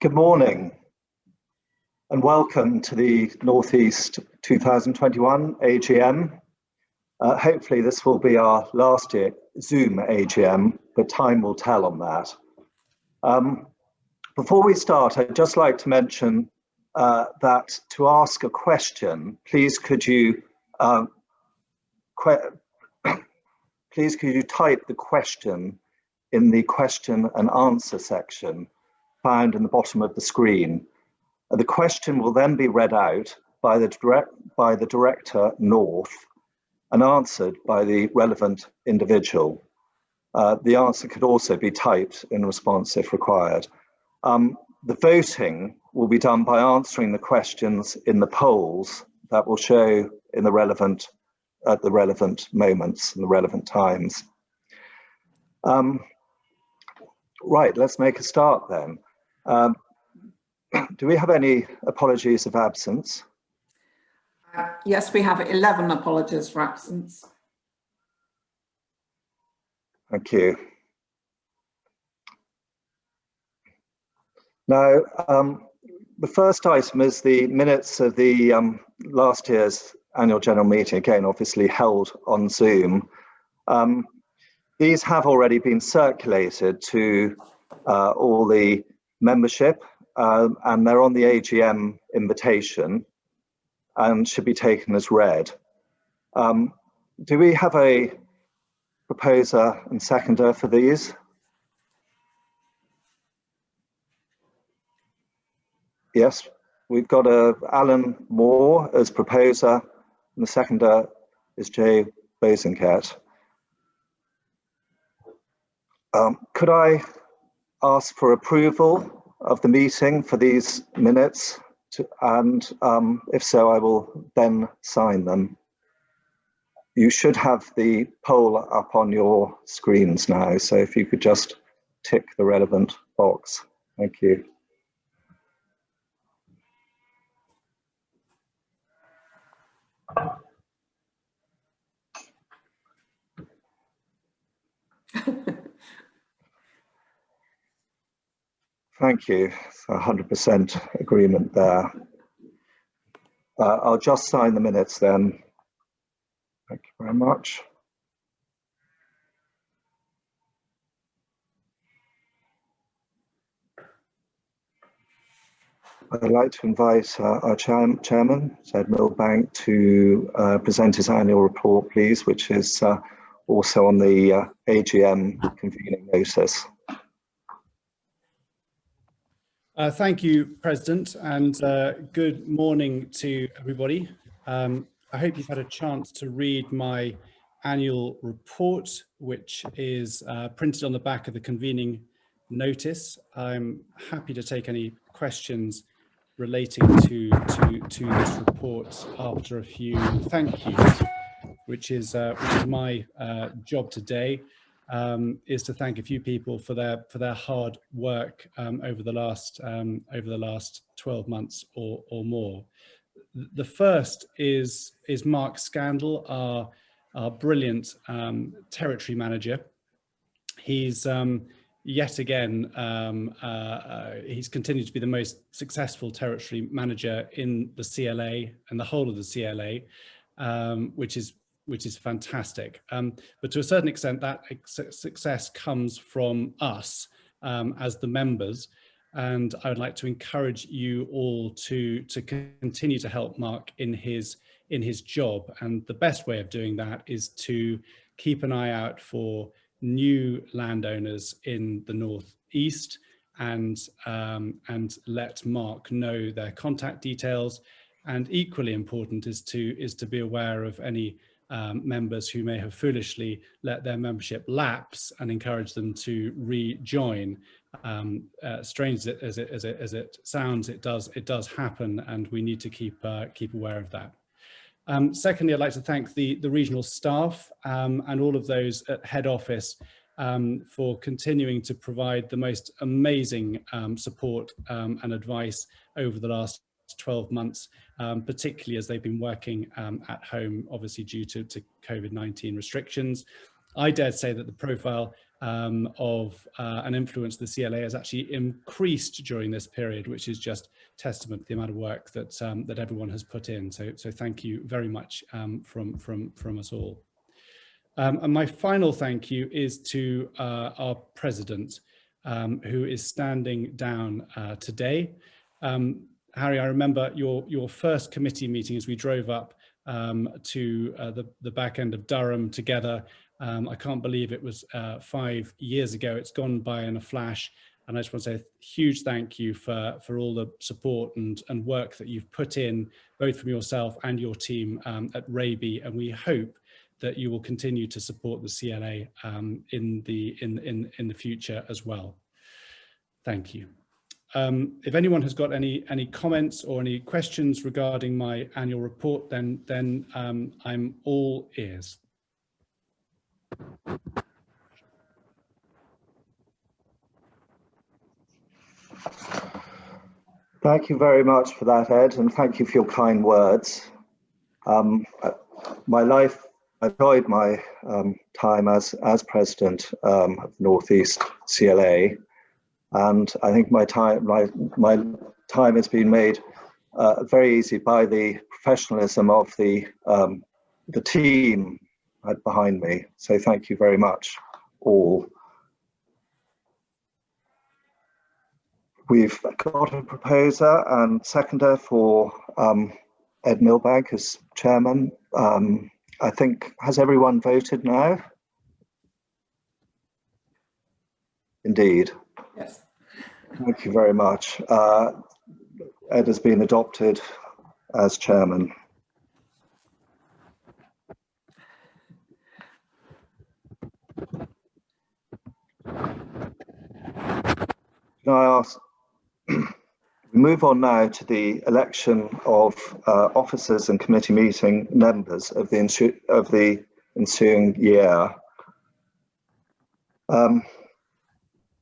Good morning and welcome to the North East 2021 AGM. Hopefully this will be our last year Zoom AGM, but time will tell on that. Before we start, I'd just like to mention that to ask a question, please could you type the question in the question and answer section found in the bottom of the screen. The question will then be read out by the Director North and answered by the relevant individual. The answer could also be typed in response if required. The voting will be done by answering the questions in the polls that will show in at the relevant moments and the relevant times. Right, let's make a start then. Do we have any apologies of absence? Yes, we have 11 apologies for absence. Thank you. Now, the first item is the minutes of the last year's annual general meeting, again, obviously held on Zoom. These have already been circulated to all the membership and they're on the AGM invitation and should be taken as read. Do we have a proposer and seconder for these? Yes, we've got Alan Moore as proposer and the seconder is Jay Bosanquet. Could I ask for approval of the meeting for these minutes? And if so, I will then sign them. You should have the poll up on your screens now, so if you could just tick the relevant box. Thank you. Thank you. 100% agreement there. I'll just sign the minutes then. Thank you very much. I'd like to invite our chairman, Ed Milbank, to present his annual report, please, which is also on the AGM convening notice. Thank you, President, and good morning to everybody. I hope you've had a chance to read my annual report, which is printed on the back of the convening notice. I'm happy to take any questions relating to this report after a few thank yous, which is my job today. Is to thank a few people for their hard work over the last 12 months or more. The first is Mark Scandal, our brilliant territory manager. He's yet again he's continued to be the most successful territory manager in the CLA and the whole of the CLA, which is fantastic. But to a certain extent, that success comes from us as the members. And I would like to encourage you all to continue to help Mark in his job. And the best way of doing that is to keep an eye out for new landowners in the North East and let Mark know their contact details. And equally important is to be aware of any members who may have foolishly let their membership lapse and encourage them to rejoin. Strange as it sounds, it does happen, and we need to keep aware of that. Secondly, I'd like to thank the regional staff and all of those at head office for continuing to provide the most amazing support and advice over the last 12 months, particularly as they've been working at home, obviously due to COVID-19 restrictions. I dare say that the profile of an influence the CLA has actually increased during this period, which is just testament to the amount of work that that everyone has put in. So thank you very much from us all. And my final thank you is to our president, who is standing down today. Harry, I remember your first committee meeting as we drove up to the back end of Durham together. I can't believe it was 5 years ago. It's gone by in a flash. And I just want to say a huge thank you for all the support and work that you've put in, both from yourself and your team at Raby. And we hope that you will continue to support the CLA in the future as well. Thank you. If anyone has got any comments or any questions regarding my annual report, then I'm all ears. Thank you very much for that, Ed, and thank you for your kind words. I enjoyed my time as president of North East CLA, and I think my time has been made very easy by the professionalism of the team behind me. So thank you very much, all. We've got a proposer and seconder for Ed Milbank as chairman. I think, has everyone voted now? Indeed. Yes. Thank you very much. Ed has been adopted as chairman. Can I ask, we move on now to the election of officers and committee meeting members of the ensuing year.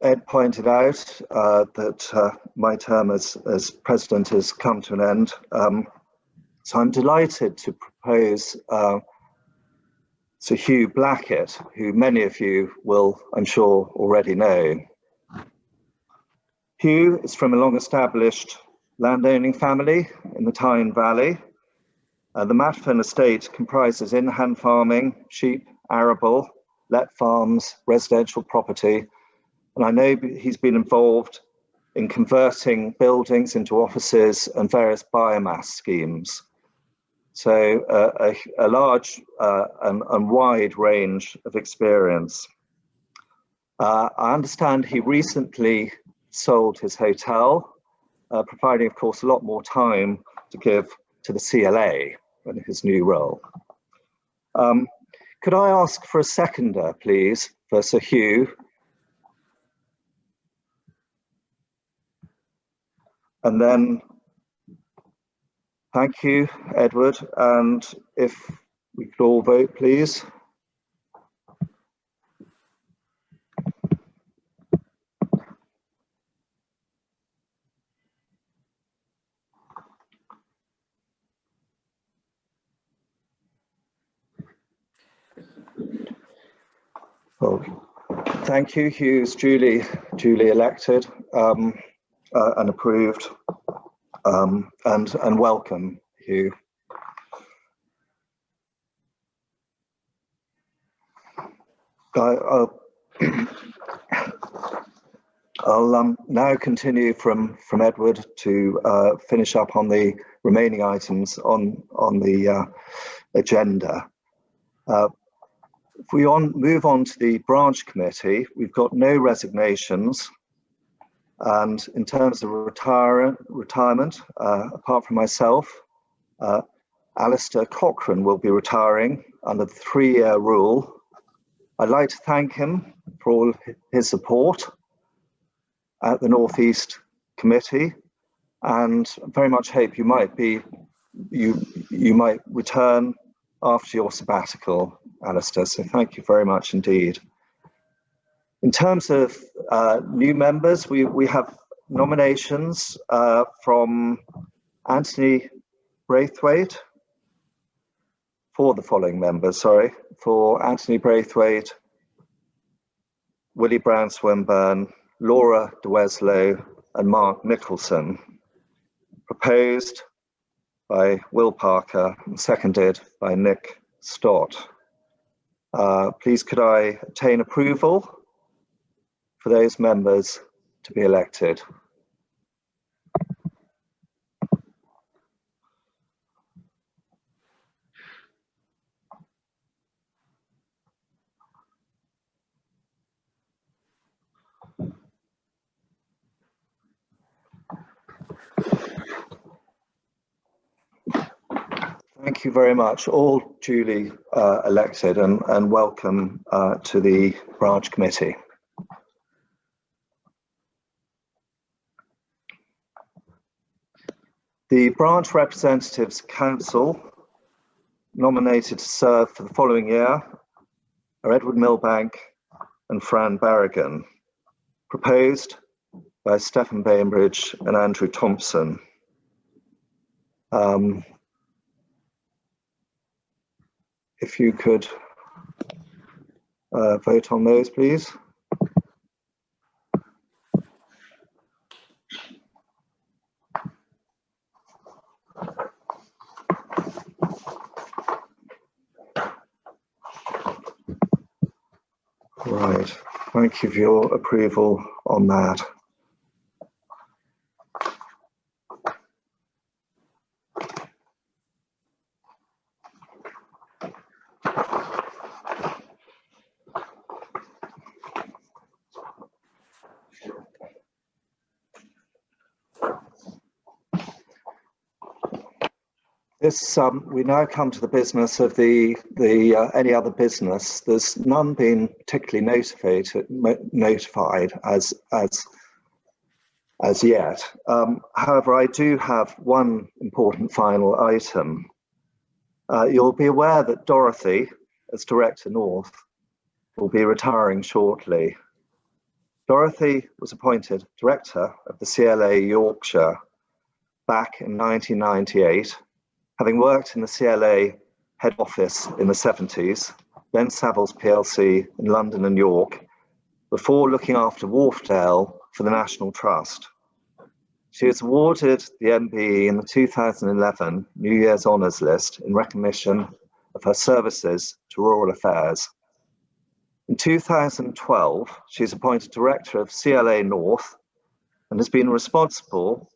Ed pointed out that my term as president has come to an end. So I'm delighted to propose Sir Hugh Blackett, who many of you will, I'm sure, already know. Hugh is from a long-established landowning family in the Tyne Valley. The Matfern estate comprises in-hand farming, sheep, arable, let farms, residential property, and I know he's been involved in converting buildings into offices and various biomass schemes. So a large and wide range of experience. I understand he recently sold his hotel, providing, of course, a lot more time to give to the CLA in his new role. Could I ask for a seconder, please, for Sir Hugh? And then, thank you, Edward. And if we could all vote, please. Well, thank you. Hugh's duly elected and approved, and welcome, Hugh. I'll now continue from Edward to finish up on the remaining items on the agenda. If we move on to the branch committee, we've got no resignations. And in terms of retirement, apart from myself, Alistair Cochrane will be retiring under the 3-year rule. I'd like to thank him for all his support at the North East Committee, and very much hope you might return after your sabbatical, Alistair. So thank you very much indeed. In terms of new members, we have nominations from Anthony Braithwaite for the following members, for Anthony Braithwaite, Willie Brown Swinburne, Laura de Weslow and Mark Nicholson, proposed by Will Parker and seconded by Nick Stott. Please could I obtain approval for those members to be elected? Thank you very much, all duly elected, and welcome to the branch committee. The Branch Representatives Council nominated to serve for the following year are Edward Milbank and Fran Barragan, proposed by Stephen Bainbridge and Andrew Thompson. If you could vote on those, please. Right, thank you for your approval on that. We now come to the business of the any other business. There's none been particularly notified as yet. However, I do have one important final item. You'll be aware that Dorothy, as Director North, will be retiring shortly. Dorothy was appointed Director of the CLA Yorkshire back in 1998. Having worked in the CLA head office in the 70s, then Savills PLC in London and York, before looking after Wharfdale for the National Trust. She was awarded the MBE in the 2011 New Year's Honours List in recognition of her services to rural affairs. In 2012, she was appointed Director of CLA North and has been responsible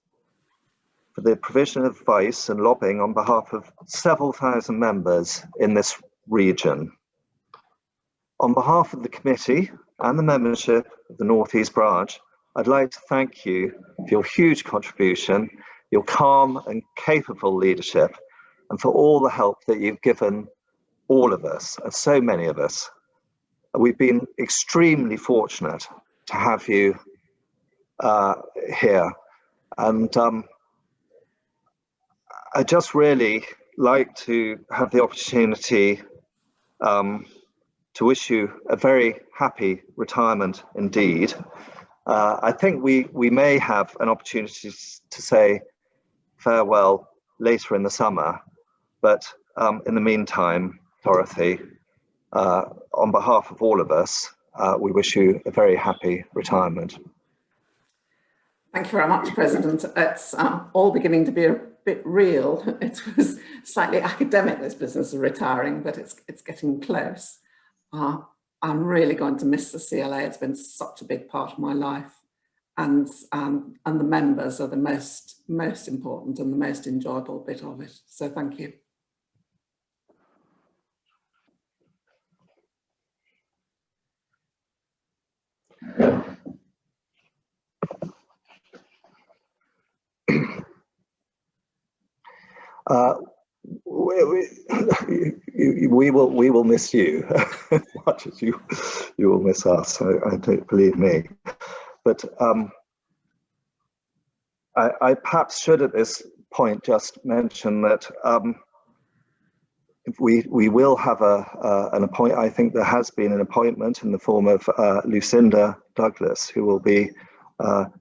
for the provision of advice and lobbying on behalf of several thousand members in this region. On behalf of the committee and the membership of the North East branch, I'd like to thank you for your huge contribution, your calm and capable leadership, and for all the help that you've given all of us, and so many of us. We've been extremely fortunate to have you here. And I just really like to have the opportunity to wish you a very happy retirement indeed. I think we may have an opportunity to say farewell later in the summer, but in the meantime, Dorothy, on behalf of all of us, we wish you a very happy retirement. Thank you very much, President. It's all beginning to be a bit real. It was slightly academic, this business of retiring, but it's getting close. I'm really going to miss the CLA. It's been such a big part of my life, and the members are the most important and the most enjoyable bit of it. So thank you. We will miss you as much as you will miss us. I don't believe me, but I perhaps should at this point just mention that we will have an appointment. I think there has been an appointment in the form of Lucinda Douglas, who will be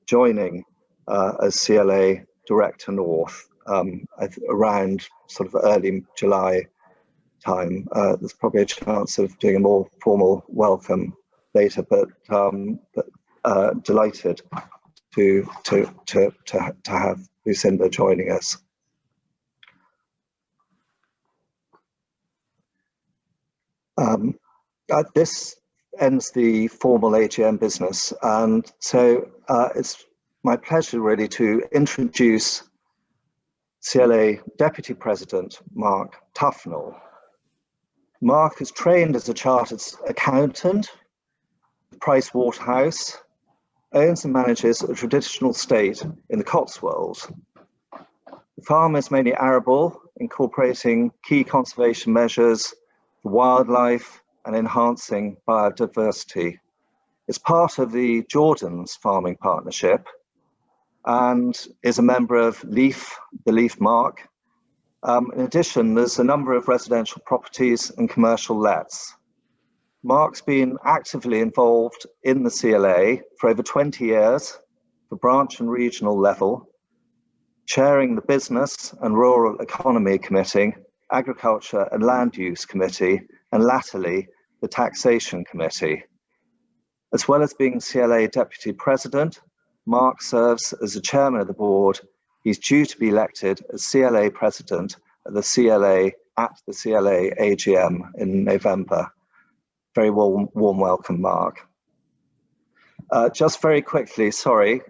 joining as CLA Director North around sort of early July time. There's probably a chance of doing a more formal welcome later, but delighted to have Lucinda joining us. This ends the formal AGM business, and so it's my pleasure really to introduce CLA Deputy President Mark Tuffnell. Mark is trained as a chartered accountant, Pricewaterhouse, owns and manages a traditional estate in the Cotswolds. The farm is mainly arable, incorporating key conservation measures for wildlife and enhancing biodiversity. It's part of the Jordan's Farming Partnership and is a member of the Leaf Mark. In addition, there's a number of residential properties and commercial lets. Mark's been actively involved in the CLA for over 20 years, for branch and regional level, chairing the Business and Rural Economy Committee, Agriculture and Land Use Committee, and latterly the Taxation Committee. As well as being CLA Deputy President, Mark serves as the Chairman of the Board. He's due to be elected as CLA President at the CLA AGM in November. Very warm welcome, Mark. Just very quickly, sorry,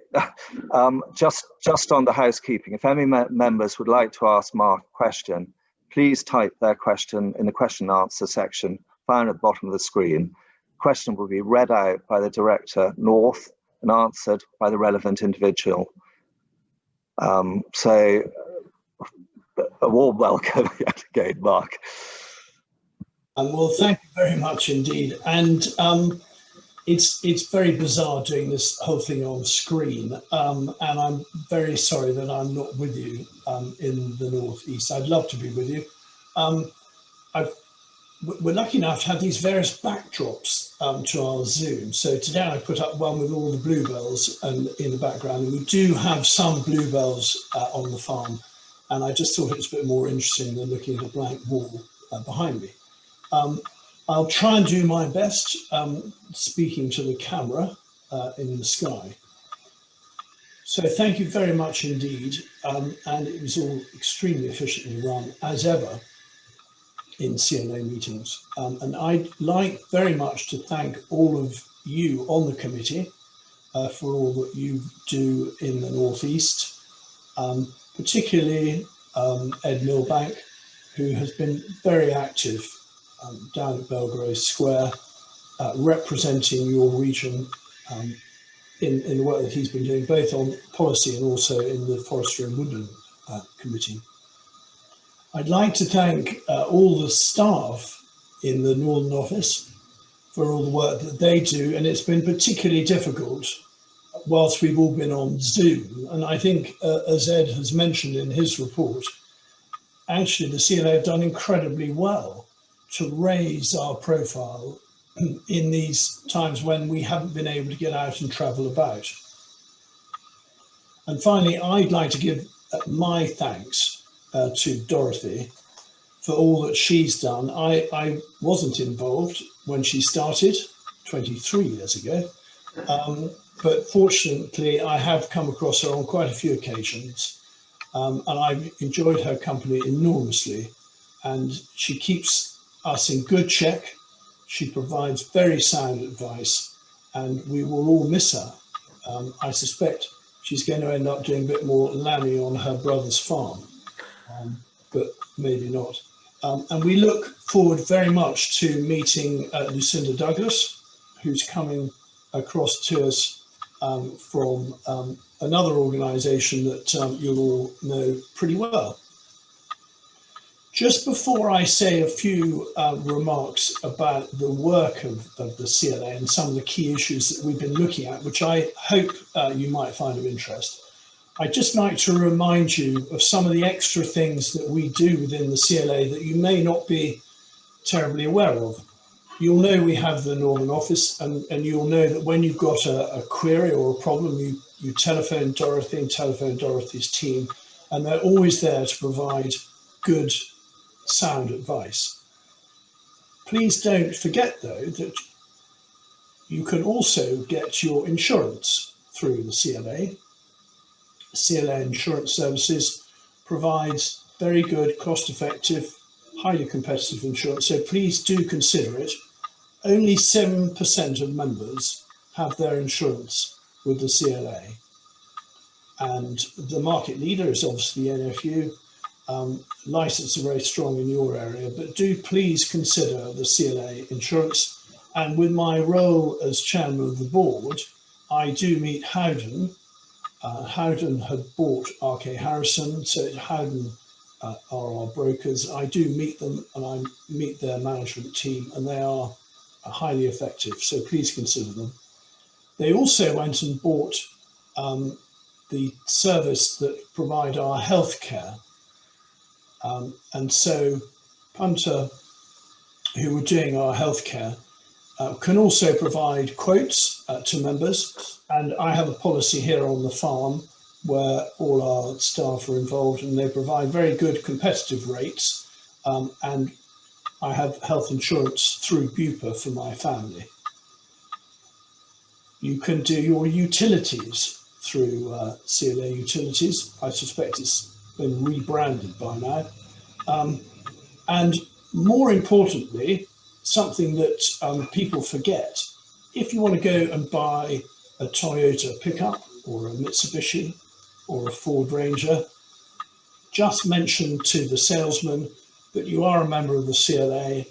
just on the housekeeping, if any members would like to ask Mark a question, please type their question in the question and answer section found at the bottom of the screen. The question will be read out by the Director North and answered by the relevant individual. So a warm welcome yet again, Mark. Well, thank you very much indeed. And it's very bizarre doing this whole thing on screen. And I'm very sorry that I'm not with you in the North East. I'd love to be with you. We're lucky enough to have these various backdrops to our Zoom. So today I put up one with all the bluebells in the background. And we do have some bluebells on the farm. And I just thought it was a bit more interesting than looking at a blank wall behind me. I'll try and do my best speaking to the camera in the sky. So thank you very much indeed. And it was all extremely efficiently run as ever in CLA meetings. And I'd like very much to thank all of you on the committee for all that you do in the North East, particularly Ed Milbank, who has been very active down at Belgrave Square, representing your region in the work that he's been doing, both on policy and also in the Forestry and Woodland Committee. I'd like to thank all the staff in the Northern Office for all the work that they do, and it's been particularly difficult whilst we've all been on Zoom. And I think, as Ed has mentioned in his report, actually the CLA have done incredibly well to raise our profile in these times when we haven't been able to get out and travel about. And finally, I'd like to give my thanks to Dorothy for all that she's done. I wasn't involved when she started 23 years ago, but fortunately I have come across her on quite a few occasions, and I've enjoyed her company enormously, and she keeps us in good check. She provides very sound advice, and we will all miss her. I suspect she's going to end up doing a bit more lambing on her brother's farm, but maybe not. And we look forward very much to meeting Lucinda Douglas, who's coming across to us from another organisation that you'll all know pretty well. Just before I say a few remarks about the work of the CLA and some of the key issues that we've been looking at, which I hope you might find of interest, I'd just like to remind you of some of the extra things that we do within the CLA that you may not be terribly aware of. You'll know we have the Northern Office, and you'll know that when you've got a query or a problem, you telephone Dorothy and telephone Dorothy's team, and they're always there to provide good, sound advice. Please don't forget, though, that You can also get your insurance through the CLA. CLA Insurance Services provides very good, cost-effective, highly competitive insurance, so please do consider it. Only 7% of members have their insurance with the CLA. And the market leader is obviously NFU. Licenses are very strong in your area, but do please consider the CLA insurance. And with my role as chairman of the board, I do meet Howden. Howden had bought RK Harrison, so Howden are our brokers. I do meet them and I meet their management team, and they are highly effective, so please consider them. They also went and bought the service that provide our healthcare. And so Punter, who were doing our healthcare, can also provide quotes to members. And I have a policy here on the farm where all our staff are involved, and they provide very good competitive rates. And I have health insurance through Bupa for my family. You can do your utilities through CLA Utilities. I suspect it's been rebranded by now. And more importantly, something that people forget, if you want to go and buy a Toyota pickup or a Mitsubishi or a Ford Ranger, just mention to the salesman that you are a member of the CLA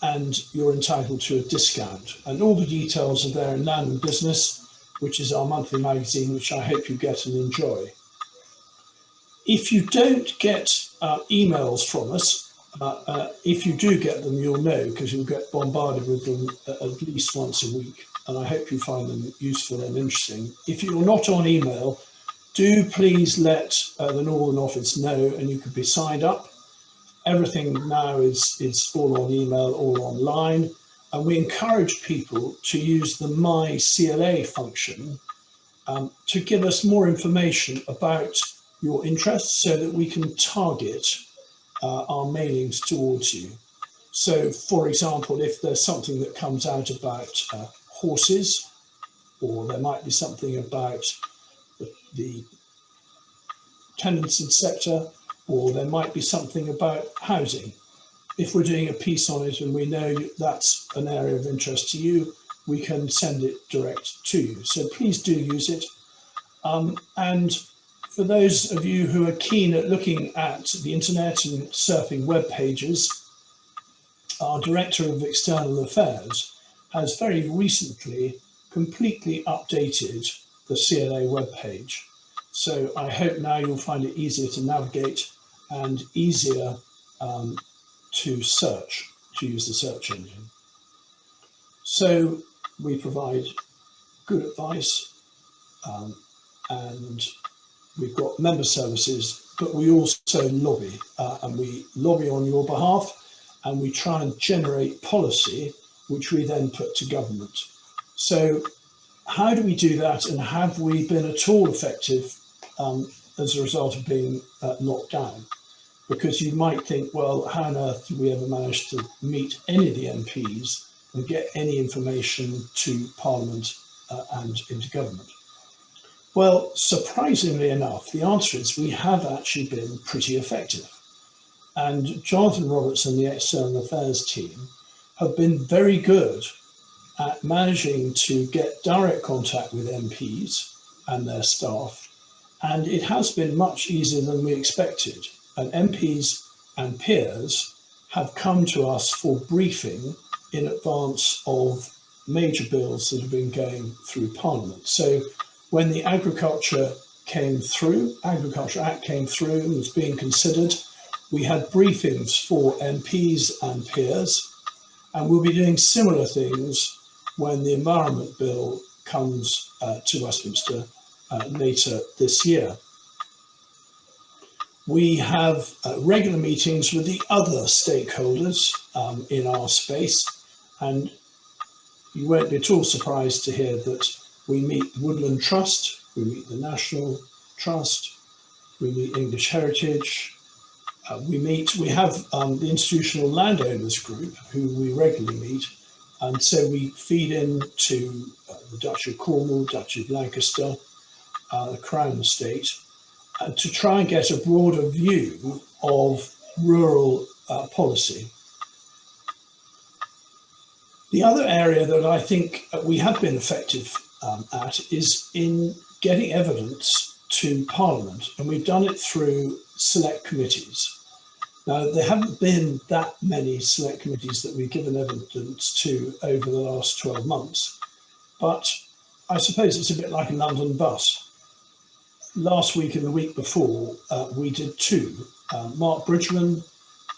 and you're entitled to a discount. And all the details are there in Land and Business, which is our monthly magazine, which I hope you get and enjoy. If you don't get emails from us, if you do get them, you'll know, because you'll get bombarded with them at least once a week. And I hope you find them useful and interesting. If you're not on email, do please let the Northern Office know, and you could be signed up. Everything now is all on email, all online. And we encourage people to use the My CLA function to give us more information about your interests so that we can target our mailings towards you. So, for example, if there's something that comes out about horses, or there might be something about the tenanted sector, or there might be something about housing. If we're doing a piece on it and we know that's an area of interest to you, we can send it direct to you. So please do use it. And for those of you who are keen at looking at the internet and surfing web pages, our Director of External Affairs has very recently completely updated the CLA webpage. So I hope now you'll find it easier to navigate and easier to search, to use the search engine. So we provide good advice and we've got member services, but we also lobby and we lobby on your behalf, and we try and generate policy, which we then put to government. So how do we do that, and have we been at all effective as a result of being locked down? Because you might think, well, how on earth do we ever manage to meet any of the MPs and get any information to Parliament and into government? Well, surprisingly enough, the answer is we have actually been pretty effective. And Jonathan Roberts and the External Affairs team have been very good at managing to get direct contact with MPs and their staff. And it has been much easier than we expected. And MPs and peers have come to us for briefing in advance of major bills that have been going through Parliament. So when the Agriculture Act came through and was being considered, we had briefings for MPs and peers, and we'll be doing similar things when the Environment Bill comes to Westminster later this year. We have regular meetings with the other stakeholders in our space, and you won't be at all surprised to hear that we meet Woodland Trust, we meet the National Trust, we meet English Heritage, we have the Institutional Landowners Group, who we regularly meet, And so we feed into the Duchy of Cornwall, Duchy of Lancaster, the Crown Estate, to try and get a broader view of rural policy. The other area that I think we have been effective at is in getting evidence to Parliament, and we've done it through select committees. Now, there haven't been that many select committees that we've given evidence to over the last 12 months, but I suppose it's a bit like a London bus. Last week and the week before, we did two. Mark Bridgman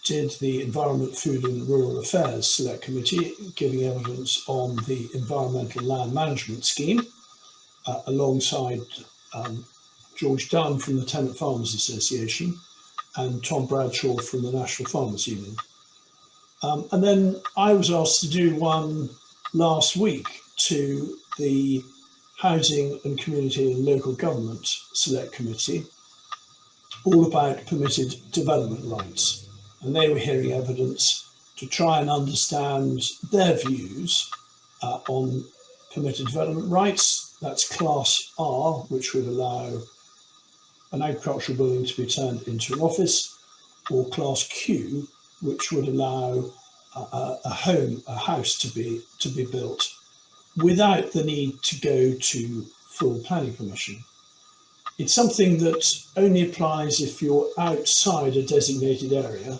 did the Environment, Food and Rural Affairs Select Committee, giving evidence on the Environmental Land Management Scheme, alongside George Dunn from the Tenant Farmers Association and Tom Bradshaw from the National Farmers Union. And then I was asked to do one last week to the Housing and Community and Local Government Select Committee, all about permitted development rights. And they were hearing evidence to try and understand their views on permitted development rights. That's Class R, which would allow an agricultural building to be turned into an office, or Class Q, which would allow a house to be built without the need to go to full planning permission. It's something that only applies if you're outside a designated area,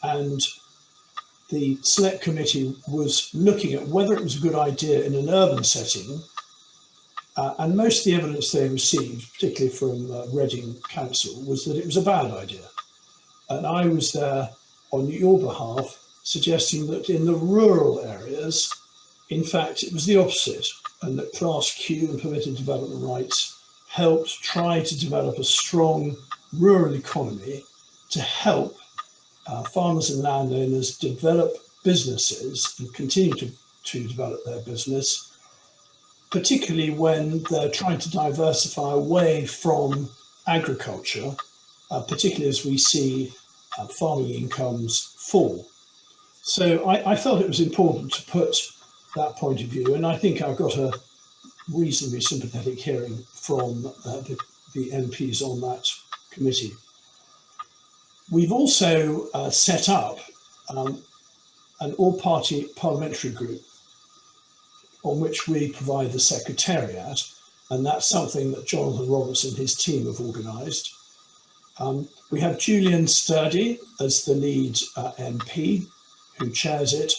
and the Select Committee was looking at whether it was a good idea in an urban setting, and most of the evidence they received, particularly from Reading Council, was that it was a bad idea. And I was there on your behalf suggesting that in the rural areas, in fact, it was the opposite, and that Class Q and permitted development rights helped try to develop a strong rural economy to help farmers and landowners develop businesses and continue to develop their business, particularly when they're trying to diversify away from agriculture, particularly as we see farming incomes fall. So I felt it was important to put that point of view, and I think I got a reasonably sympathetic hearing from the MPs on that committee. We've also set up an all-party parliamentary group on which we provide the secretariat, and that's something that Jonathan Roberts and his team have organised. We have Julian Sturdy as the lead MP, who chairs it,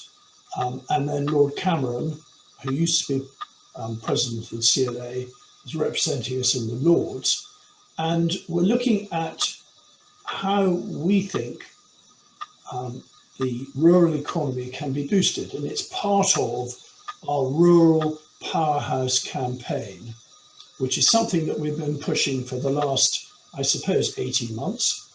and then Lord Cameron, who used to be president of the CLA, is representing us in the Lords. And we're looking at how we think the rural economy can be boosted. And it's part of our Rural Powerhouse campaign, which is something that we've been pushing for the last, I suppose, 18 months.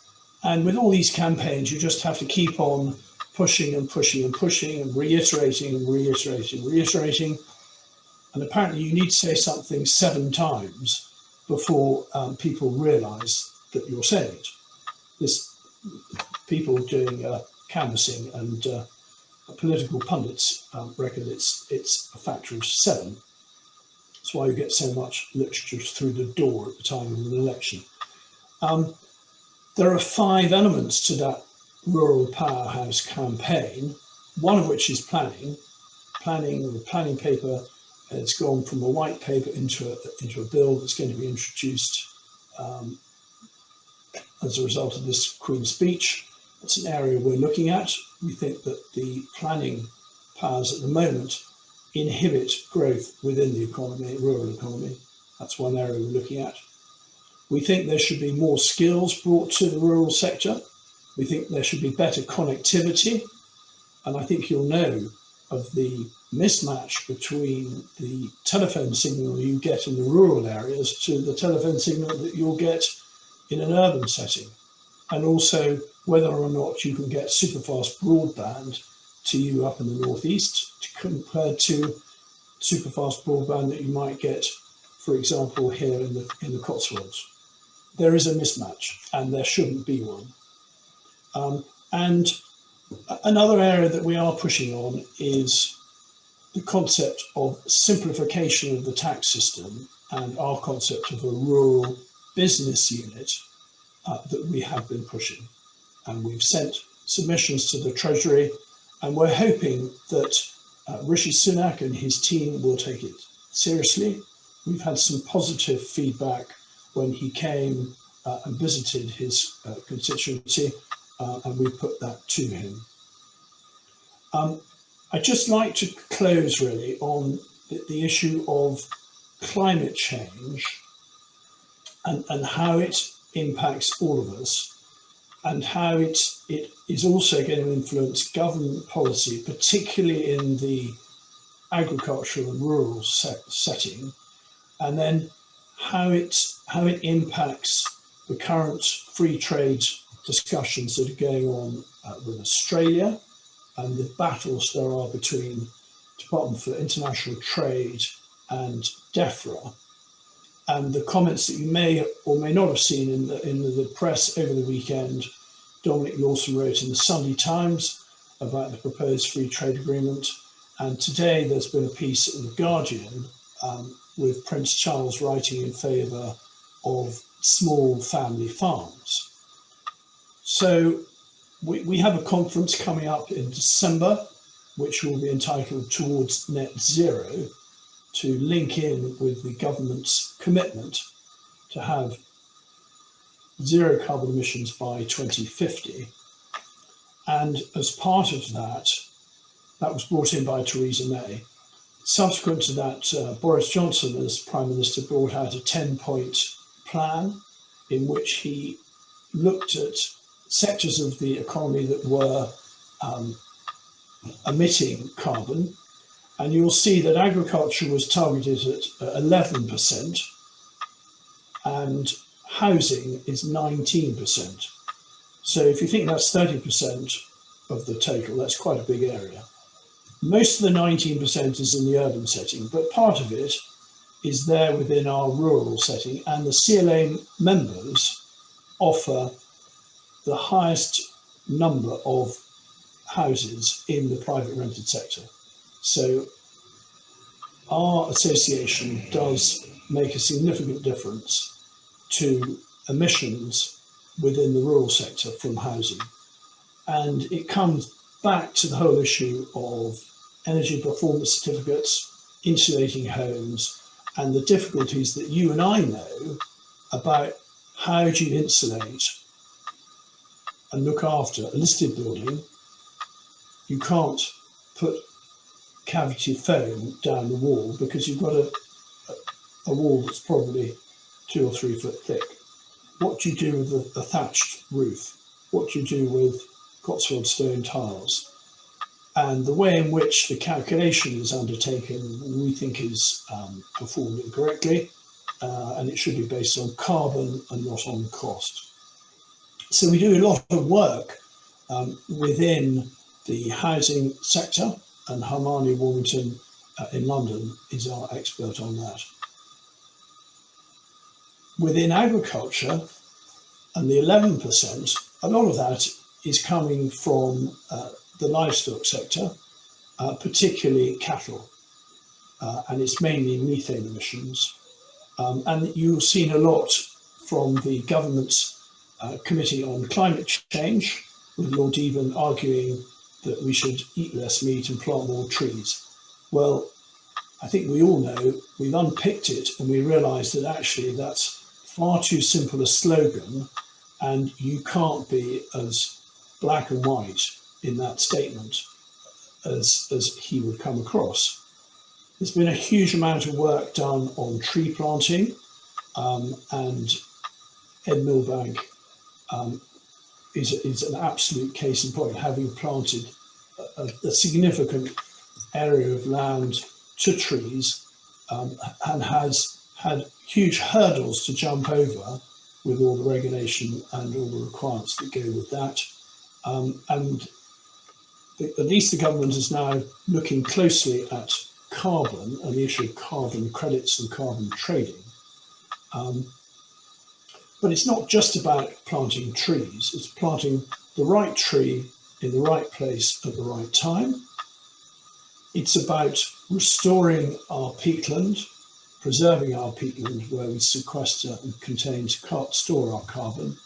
And with all these campaigns, you just have to keep on pushing and pushing and pushing and reiterating and reiterating and reiterating. And apparently you need to say something 7 times before people realise that you're saying it. People doing canvassing and political pundits reckon it's a factor of 7. That's why you get so much literature through the door at the time of an election. There are 5 elements to that Rural Powerhouse campaign, one of which is planning. The planning paper has gone from a white paper into a bill that's going to be introduced as a result of this Queen's speech. It's an area we're looking at. We think that the planning powers at the moment inhibit growth within the economy, rural economy. That's one area we're looking at. We think there should be more skills brought to the rural sector. We think there should be better connectivity. And I think you'll know of the mismatch between the telephone signal you get in the rural areas to the telephone signal that you'll get in an urban setting. And also whether or not you can get superfast broadband to you up in the northeast compared to superfast broadband that you might get, for example, here in the Cotswolds. There is a mismatch, and there shouldn't be one. And another area that we are pushing on is the concept of simplification of the tax system and our concept of a rural business unit that we have been pushing. And we've sent submissions to the Treasury, and we're hoping that Rishi Sunak and his team will take it seriously. We've had some positive feedback when he came and visited his constituency, and we put that to him. I'd just like to close really on the issue of climate change and how it impacts all of us, and how it is also going to influence government policy, particularly in the agricultural and rural setting, and then how it impacts the current free trade discussions that are going on with Australia, and the battles there are between Department for International Trade and DEFRA, and the comments that you may or may not have seen in the press over the weekend. Dominic Lawson wrote in the Sunday Times about the proposed free trade agreement, and today there's been a piece in the Guardian with Prince Charles writing in favour of small family farms. So we have a conference coming up in December, which will be entitled Towards Net Zero, to link in with the government's commitment to have zero carbon emissions by 2050. And as part of that, that was brought in by Theresa May. Subsequent to that, Boris Johnson, as Prime Minister, brought out a 10-point plan in which he looked at sectors of the economy that were emitting carbon. And you'll see that agriculture was targeted at 11%, and housing is 19%. So if you think that's 30% of the total, that's quite a big area. Most of the 19% is in the urban setting, but part of it is there within our rural setting, and the CLA members offer the highest number of houses in the private rented sector. So our association does make a significant difference to emissions within the rural sector from housing. And it comes back to the whole issue of energy performance certificates, insulating homes, and the difficulties that you and I know about how do you insulate and look after a listed building. You can't put cavity foam down the wall because you've got a wall that's probably 2 or 3 foot thick. What do you do with a thatched roof? What do you do with Cotswold stone tiles? And the way in which the calculation is undertaken, we think is performed incorrectly, and it should be based on carbon and not on cost. So we do a lot of work within the housing sector, and Hermione Warmington in London is our expert on that. Within agriculture, and the 11%, a lot of that is coming from the livestock sector, particularly cattle, and it's mainly methane emissions. And you've seen a lot from the government's Committee on Climate Change, with Lord Deben arguing that we should eat less meat and plant more trees. Well, I think we all know, we've unpicked it and we realise that actually that's far too simple a slogan, and you can't be as black and white in that statement as he would come across. There's been a huge amount of work done on tree planting, and Ed Milbank is an absolute case in point, having planted a significant area of land to trees, and has had huge hurdles to jump over with all the regulation and all the requirements that go with that. And at least the government is now looking closely at carbon and the issue of carbon credits and carbon trading. But it's not just about planting trees, it's planting the right tree in the right place at the right time. It's about restoring our peatland, preserving our peatland where we sequester and store our carbon.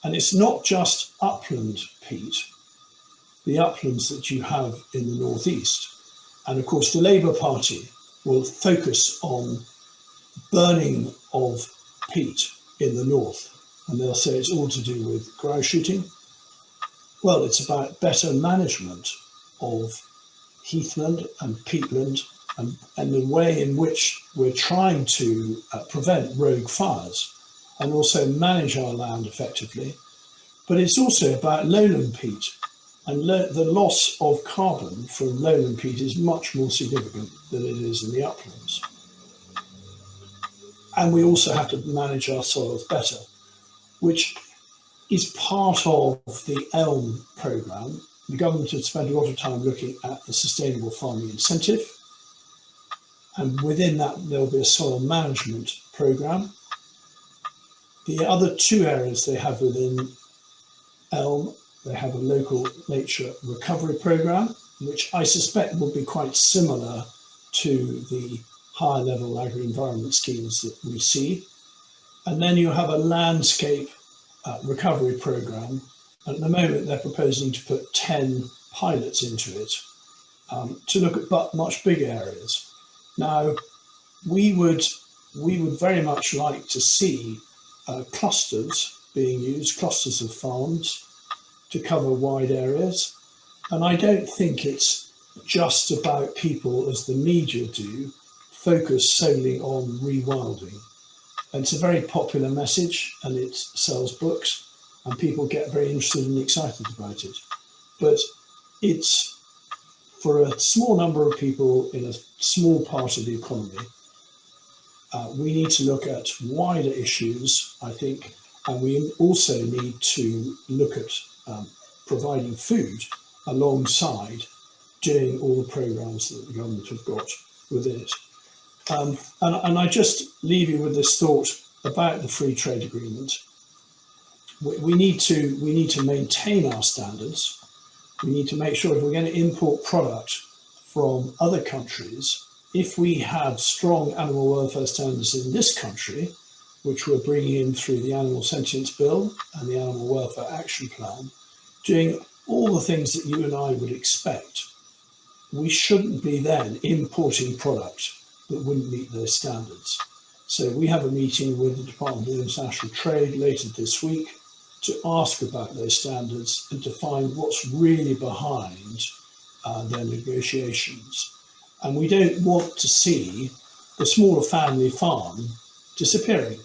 And it's not just upland peat, the uplands that you have in the North East. And of course, the Labour Party will focus on burning of peat in the north. And they'll say it's all to do with grouse shooting. Well, it's about better management of heathland and peatland and the way in which we're trying to prevent rogue fires and also manage our land effectively. But it's also about lowland peat, and the loss of carbon from lowland peat is much more significant than it is in the uplands. And we also have to manage our soils better, which is part of the ELM programme. The government has spent a lot of time looking at the sustainable farming incentive. And within that, there'll be a soil management programme. The other two areas they have within ELM, they have a local nature recovery programme, which I suspect will be quite similar to the higher level agri-environment schemes that we see. And then you have a landscape recovery programme. At the moment, they're proposing to put 10 pilots into it to look at much bigger areas. Now, we would very much like to see clusters being used, clusters of farms to cover wide areas. And I don't think it's just about people, as the media do, focus solely on rewilding. And it's a very popular message and it sells books and people get very interested and excited about it. But it's for a small number of people in a small part of the economy. We need to look at wider issues, I think, and we also need to look at providing food alongside doing all the programs that the government have got within it. And I just leave you with this thought about the free trade agreement. We need to maintain our standards. We need to make sure if we're going to import product from other countries, if we have strong animal welfare standards in this country, which we're bringing in through the Animal Sentience Bill and the Animal Welfare Action Plan, doing all the things that you and I would expect, we shouldn't be then importing product that wouldn't meet those standards. So we have a meeting with the Department of International Trade later this week to ask about those standards and to find what's really behind their negotiations. And we don't want to see the smaller family farm disappearing.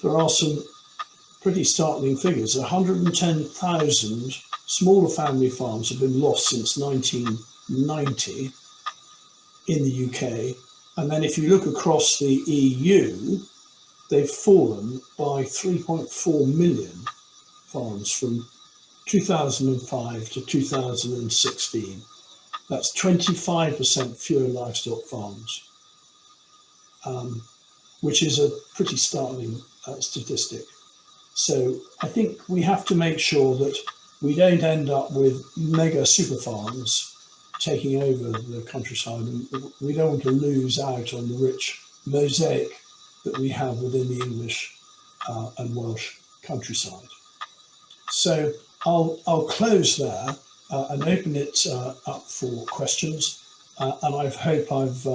There are some pretty startling figures. 110,000 smaller family farms have been lost since 1990 in the UK. And then if you look across the EU, they've fallen by 3.4 million farms from 2005 to 2016. That's 25% fewer livestock farms, which is a pretty startling statistic. So I think we have to make sure that we don't end up with mega super farms taking over the countryside, and we don't want to lose out on the rich mosaic that we have within the English and Welsh countryside. So I'll close there and open it up for questions, and I hope I've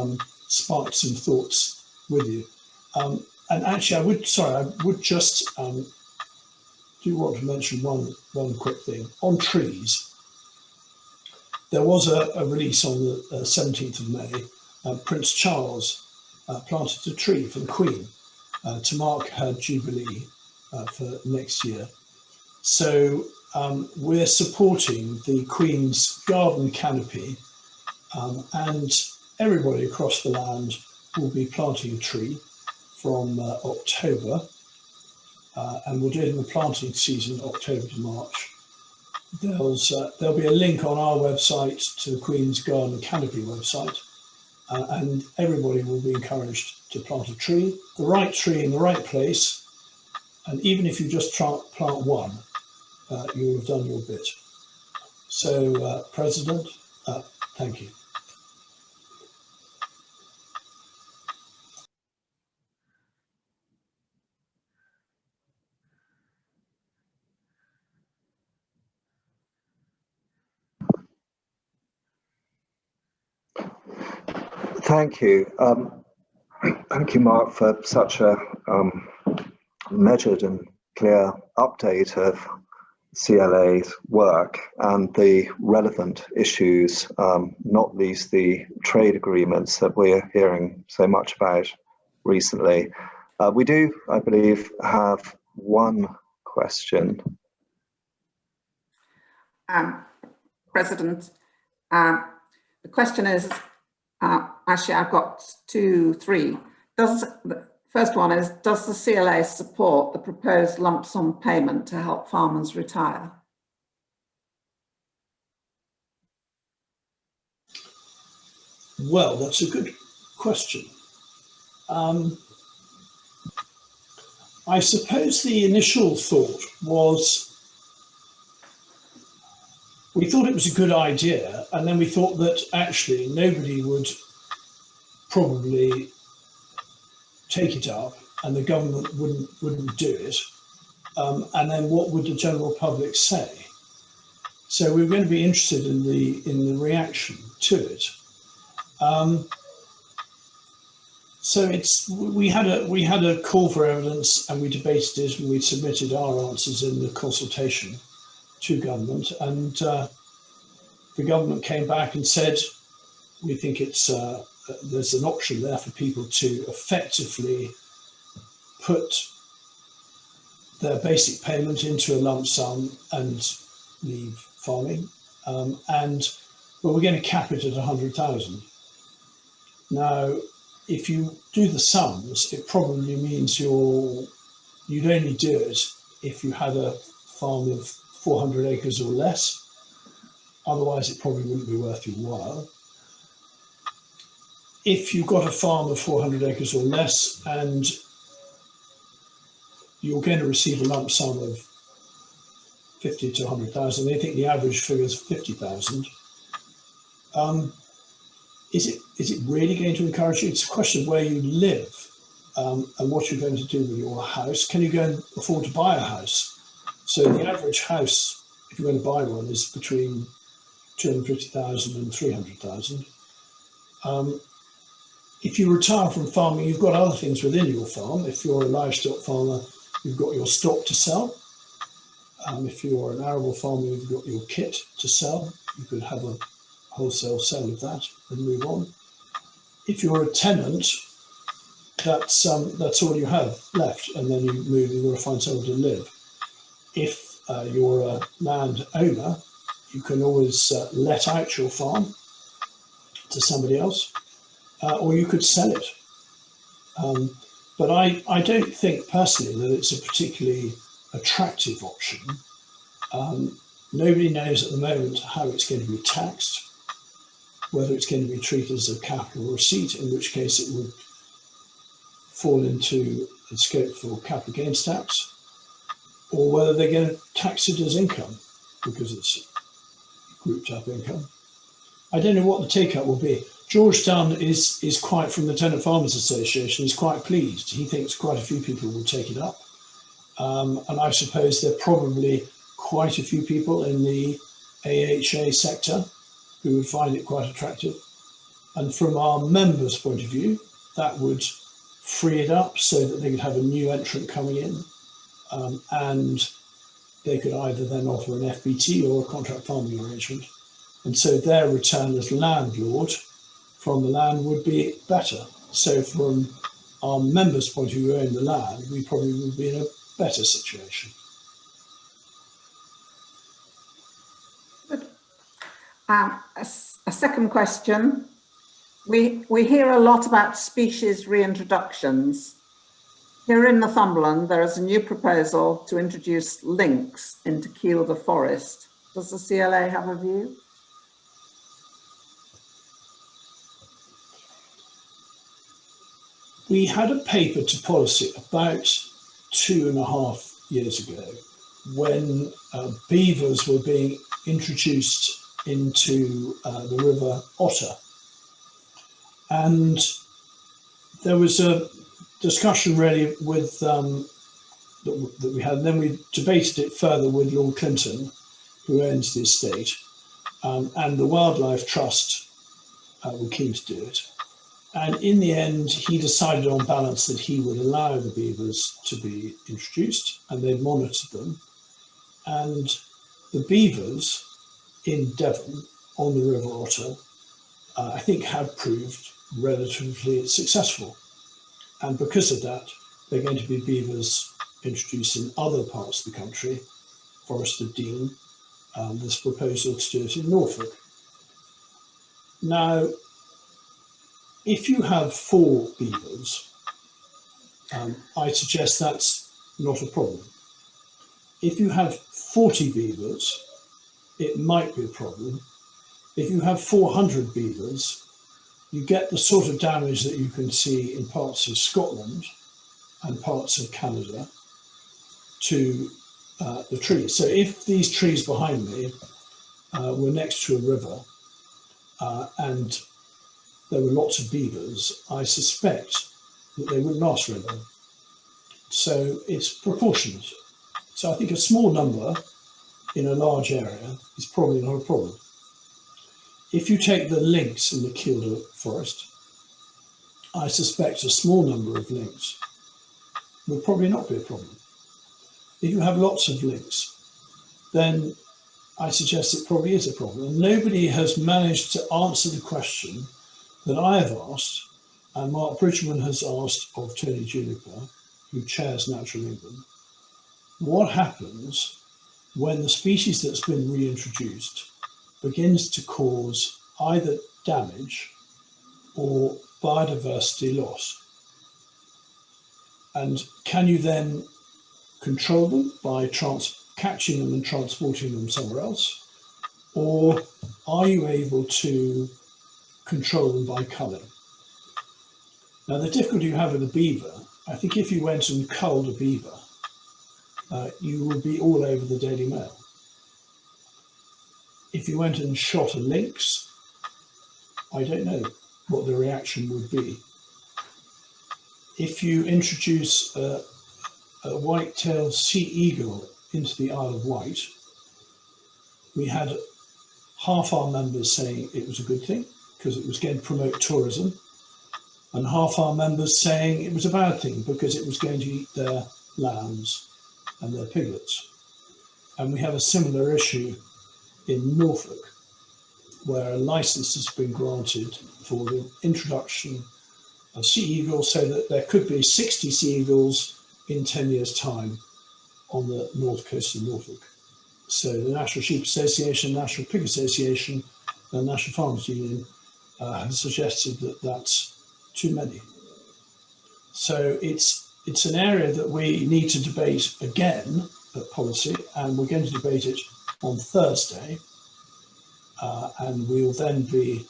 sparked some thoughts with you. And actually, I would just do want to mention one quick thing on trees. There was a release on the 17th of May. Prince Charles planted a tree for the Queen to mark her Jubilee for next year. So we're supporting the Queen's garden canopy, and everybody across the land will be planting a tree from October, and we'll do it in the planting season, October to March. There'll be a link on our website to the Queen's Garden Canopy website, and everybody will be encouraged to plant a tree in the right place, and even if you just plant one, you'll have done your bit. So, President, thank you. Thank you. Thank you, Mark, for such a measured and clear update of CLA's work and the relevant issues, not least the trade agreements that we're hearing so much about recently. We do, I believe, have one question. President, the question is, actually I've got three. The first one is, does the CLA support the proposed lump sum payment to help farmers retire? Well, that's a good question. I suppose the initial thought was, we thought it was a good idea, and then we thought that actually nobody would probably take it up, and the government wouldn't do it. And then what would the general public say? So we were going to be interested in the reaction to it. So we had a call for evidence, and we debated it, and we submitted our answers in the consultation to government, and the government came back and said, we think it's there's an option there for people to effectively put their basic payment into a lump sum and leave farming, but we're going to cap it at 100,000. Now, if you do the sums, it probably means you'd only do it if you had a farm of 400 acres or less. Otherwise, it probably wouldn't be worth your while. If you've got a farm of 400 acres or less and you're going to receive a lump sum of 50 to 100,000, I think the average figure is 50,000. Is it really going to encourage you? It's a question of where you live and what you're going to do with your house. Can you go and afford to buy a house? So the average house, if you're going to buy one, is between 250,000 and 300,000. If you retire from farming, you've got other things within your farm. If you're a livestock farmer, you've got your stock to sell. If you're an arable farmer, you've got your kit to sell. You could have a wholesale sale of that and move on. If you're a tenant, that's all you have left, and then you move. You've got to find somewhere to live. If you're a land owner, you can always let out your farm to somebody else, or you could sell it. But I don't think personally that it's a particularly attractive option. Nobody knows at the moment how it's going to be taxed, whether it's going to be treated as a capital receipt, in which case it would fall into the scope for capital gains tax, or whether they're going to tax it as income because it's grouped up income. I don't know what the take-up will be. George Dunn is quite, from the Tenant Farmers Association, is quite pleased. He thinks quite a few people will take it up. And I suppose there are probably quite a few people in the AHA sector who would find it quite attractive. And from our members' point of view, that would free it up so that they could have a new entrant coming in, and they could either then offer an FBT or a contract farming arrangement. And so their return as landlord from the land would be better. So from our members' point of view who own the land, we probably would be in a better situation. Good. A second question. We hear a lot about species reintroductions. Here in Northumberland, there is a new proposal to introduce lynx into Kielder Forest. Does the CLA have a view? We had a paper to policy about 2.5 years ago when beavers were being introduced into the River Otter. And there was a discussion really with that we had, and then we debated it further with Lord Clinton, who owns the estate, and the Wildlife Trust were keen to do it. And in the end, he decided on balance that he would allow the beavers to be introduced, and they monitored them. And the beavers in Devon on the River Otter, I think, have proved relatively successful. And because of that, they're going to be beavers introduced in other parts of the country. Forest of Dean, this proposal to do it in Norfolk. Now, if you have 4 beavers, I suggest that's not a problem. If you have 40 beavers, it might be a problem. If you have 400 beavers, you get the sort of damage that you can see in parts of Scotland and parts of Canada to the trees. So if these trees behind me were next to a river and there were lots of beavers, I suspect that they wouldn't last very long. So it's proportionate. So I think a small number in a large area is probably not a problem. If you take the lynx in the Kielder forest, I suspect a small number of lynx would probably not be a problem. If you have lots of lynx, then I suggest it probably is a problem. And nobody has managed to answer the question that I have asked, and Mark Bridgman has asked of Tony Juniper, who chairs Natural England. What happens when the species that's been reintroduced begins to cause either damage or biodiversity loss? And can you then control them by catching them and transporting them somewhere else? Or are you able to control them by culling? Now, the difficulty you have with a beaver, I think if you went and culled a beaver, you would be all over the Daily Mail. If you went and shot a lynx, I don't know what the reaction would be. If you introduce a white-tailed sea eagle into the Isle of Wight, we had half our members saying it was a good thing because it was going to promote tourism, and half our members saying it was a bad thing because it was going to eat their lambs and their piglets. And we have a similar issue in Norfolk, where a license has been granted for the introduction of sea eagles, so that there could be 60 sea eagles in 10 years' time on the north coast of Norfolk. So the National Sheep Association, National Pig Association, and National Farmers Union have suggested that that's too many. So it's an area that we need to debate again at policy, and we're going to debate it on Thursday, and we'll then be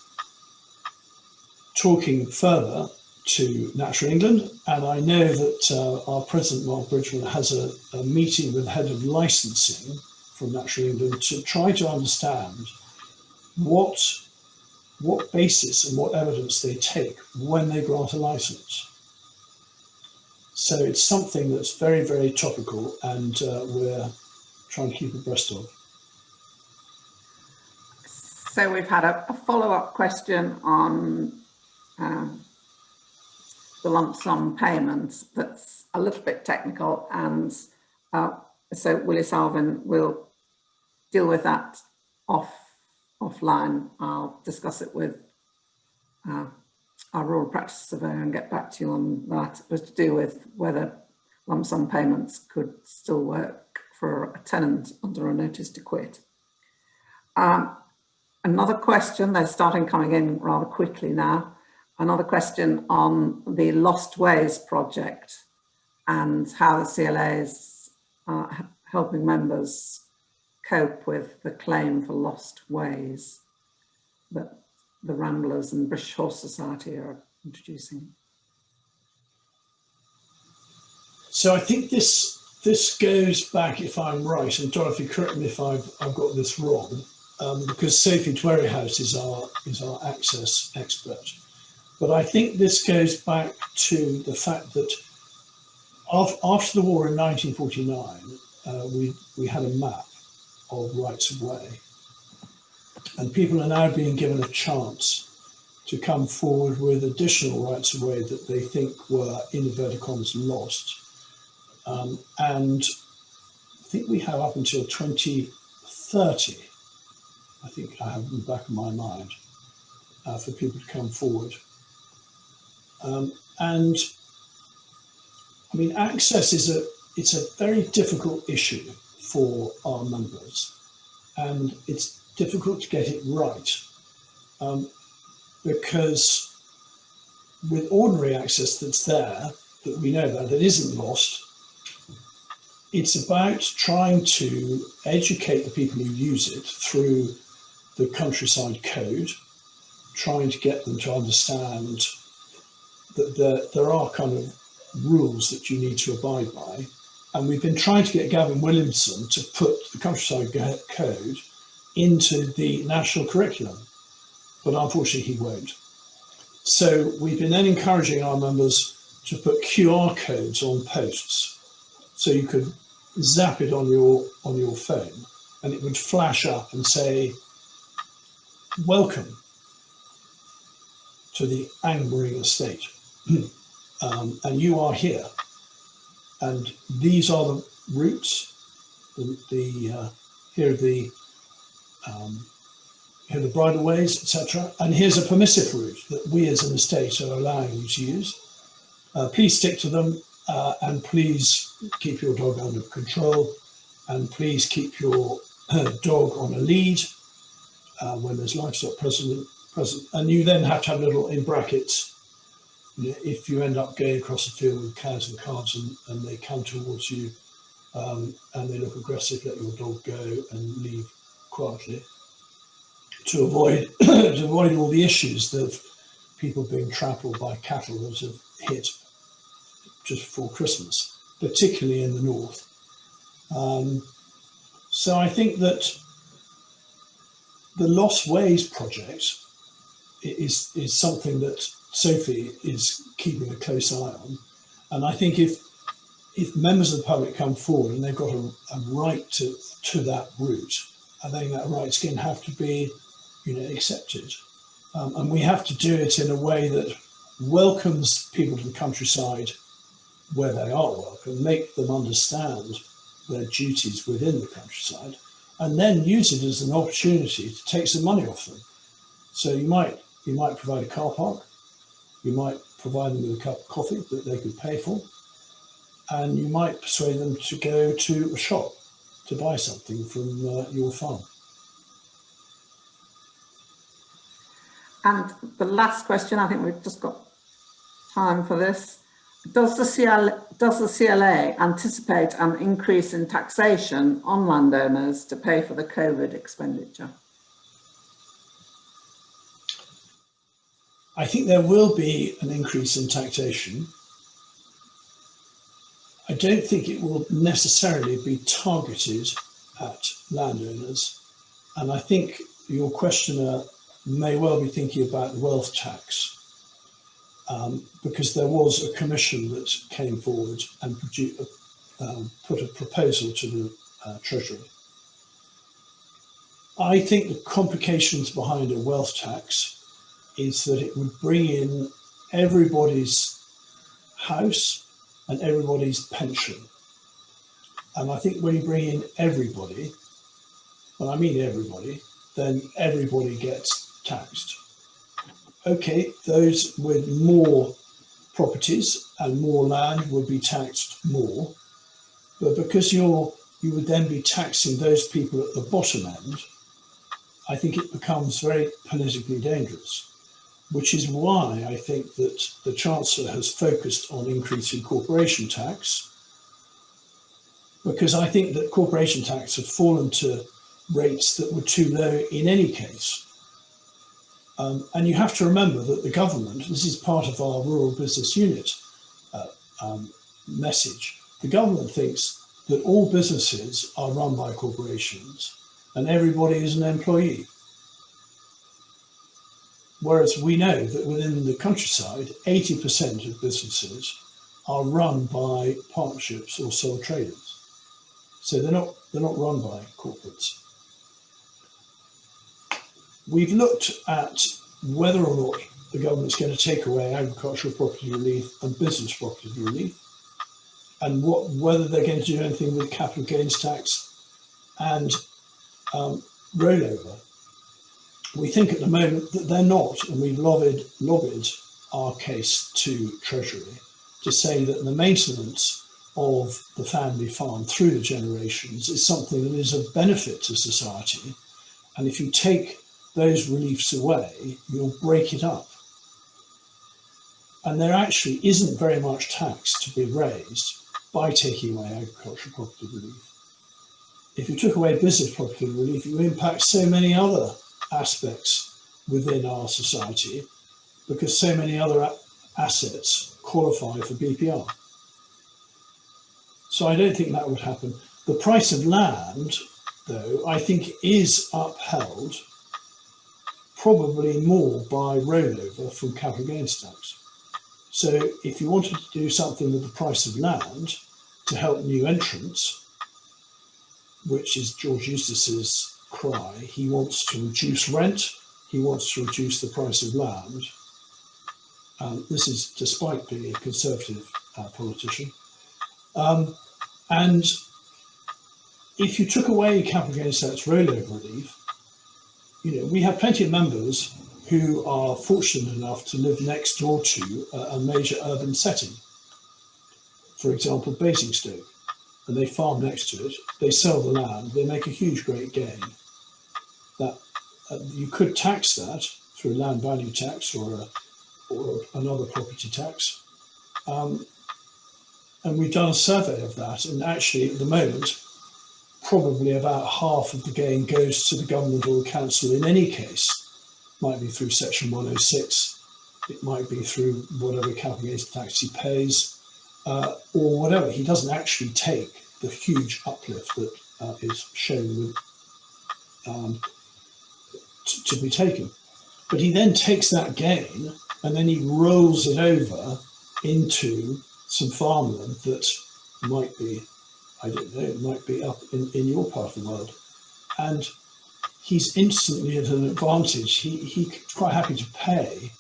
talking further to Natural England. And I know that our President, Mark Bridgman, has a meeting with the head of licensing from Natural England to try to understand what basis and what evidence they take when they grant a license. So it's something that's very, very topical, and we're trying to keep abreast of. So we've had a follow-up question on the lump sum payments that's a little bit technical, and so Willis Alvin will deal with that offline. I'll discuss it with our rural practice surveyor and get back to you on that. It was to do with whether lump sum payments could still work for a tenant under a notice to quit. Another question, they're starting coming in rather quickly now. Another question on the Lost Ways project and how the CLA is helping members cope with the claim for lost ways that the Ramblers and British Horse Society are introducing. So I think this goes back, if I'm right, and Dorothy, correct me if I've got this wrong, because Sophie Dwerrihouse is our access expert. But I think this goes back to the fact that after the war in 1949, we had a map of rights of way, and people are now being given a chance to come forward with additional rights of way that they think were, in inverted commas, lost. And I think we have up until 2030, I think I have in the back of my mind, for people to come forward. And I mean, access is it's a very difficult issue for our members, and it's difficult to get it right, because with ordinary access that's there, that we know that isn't lost, it's about trying to educate the people who use it through the countryside code, trying to get them to understand that there are kind of rules that you need to abide by. And we've been trying to get Gavin Williamson to put the countryside code into the national curriculum, but unfortunately he won't. So we've been then encouraging our members to put QR codes on posts, so you could zap it on your phone and it would flash up and say, welcome to the Angmering estate, and you are here, and these are the routes, here are the bridleways, etc. And here's a permissive route that we as an estate are allowing you to use. Please stick to them, and please keep your dog under control, and please keep your dog on a lead when there's livestock present. And you then have to have little, in brackets, if you end up going across the field with cows and calves and they come towards you and they look aggressive, let your dog go and leave quietly, to avoid all the issues of people being trampled by cattle that have hit just before Christmas, particularly in the north. So I think that the Lost Ways project is something that Sophie is keeping a close eye on. And I think if members of the public come forward and they've got a right to that route, I think that right's going to have to be, accepted. And we have to do it in a way that welcomes people to the countryside where they are welcome, make them understand their duties within the countryside, and then use it as an opportunity to take some money off them. So you might provide a car park, you might provide them with a cup of coffee that they could pay for, and you might persuade them to go to a shop to buy something from your farm. And the last question, I think we've just got time for this. Does the CLA anticipate an increase in taxation on landowners to pay for the COVID expenditure? I think there will be an increase in taxation. I don't think it will necessarily be targeted at landowners. And I think your questioner may well be thinking about the wealth tax, because there was a commission that came forward and put a proposal to the Treasury. I think the complications behind a wealth tax is that it would bring in everybody's house and everybody's pension. And I think when you bring in everybody, when I mean everybody, then everybody gets taxed. Okay, those with more properties and more land would be taxed more, but because you would then be taxing those people at the bottom end, I think it becomes very politically dangerous, which is why I think that the Chancellor has focused on increasing corporation tax, because I think that corporation tax had fallen to rates that were too low in any case. And you have to remember that the government, this is part of our rural business unit message, the government thinks that all businesses are run by corporations and everybody is an employee. Whereas we know that within the countryside, 80% of businesses are run by partnerships or sole traders. So they're not run by corporates. We've looked at whether or not the government's going to take away agricultural property relief and business property relief, and whether they're going to do anything with capital gains tax and rollover. We think at the moment that they're not, and we've lobbied our case to Treasury to say that the maintenance of the family farm through the generations is something that is of benefit to society, and if you take those reliefs away, you'll break it up. And there actually isn't very much tax to be raised by taking away agricultural property relief. If you took away business property relief, you impact so many other aspects within our society, because so many other assets qualify for BPR. So I don't think that would happen. The price of land, though, I think is upheld probably more by rollover from capital gains tax. So if you wanted to do something with the price of land to help new entrants, which is George Eustace's cry, he wants to reduce rent, he wants to reduce the price of land. This is despite being a Conservative politician. And if you took away capital gains tax rollover relief, we have plenty of members who are fortunate enough to live next door to a major urban setting. For example, Basingstoke, and they farm next to it, they sell the land, they make a huge, great gain. That you could tax that through land value tax or another property tax. And we've done a survey of that, and actually at the moment, probably about half of the gain goes to the government or the council in any case. Might be through section 106, it might be through whatever capital gains tax he pays, or whatever. He doesn't actually take the huge uplift that is shown with, to be taken. But he then takes that gain and then he rolls it over into some farmland that might be, I don't know, it might be up in your part of the world. And he's instantly at an advantage. He's quite happy to pay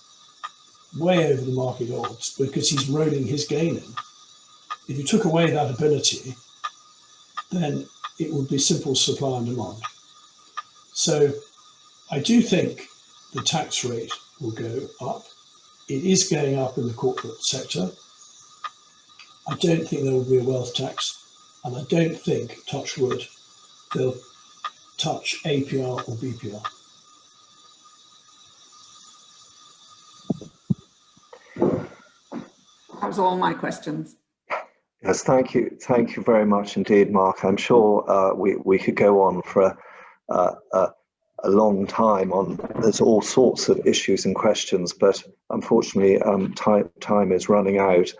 way over the market odds because he's rolling his gain in. If you took away that ability, then it would be simple supply and demand. So I do think the tax rate will go up. It is going up in the corporate sector. I don't think there will be a wealth tax, and I don't think, touch wood, they'll touch APR or BPR. That was all my questions. Yes, thank you very much indeed, Mark. I'm sure we could go on for a long time on. There's all sorts of issues and questions, but unfortunately, time is running out.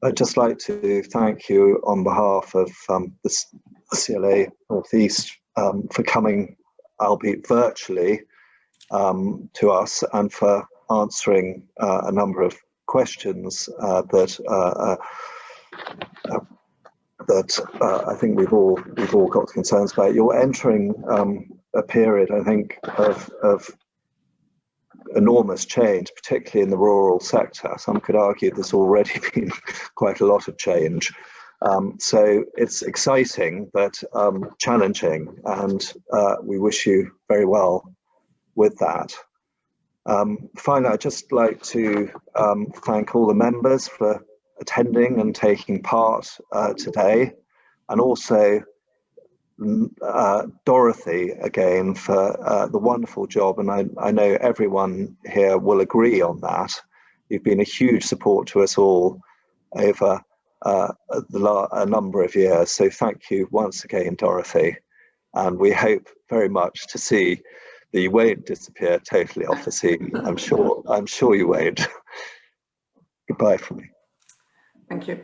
I'd just like to thank you on behalf of the CLA North East for coming, albeit virtually, to us and for answering a number of questions that I think we've all got concerns about. You're entering a period, I think, of enormous change, particularly in the rural sector. Some could argue there's already been quite a lot of change. So it's exciting but challenging, and we wish you very well with that. Finally, I'd just like to thank all the members for attending and taking part today, and also Dorothy again for the wonderful job, and I know everyone here will agree on that. You've been a huge support to us all over a number of years, so thank you once again, Dorothy, and we hope very much to see that you won't disappear totally off the scene. I'm sure you won't. Goodbye from me. Thank you.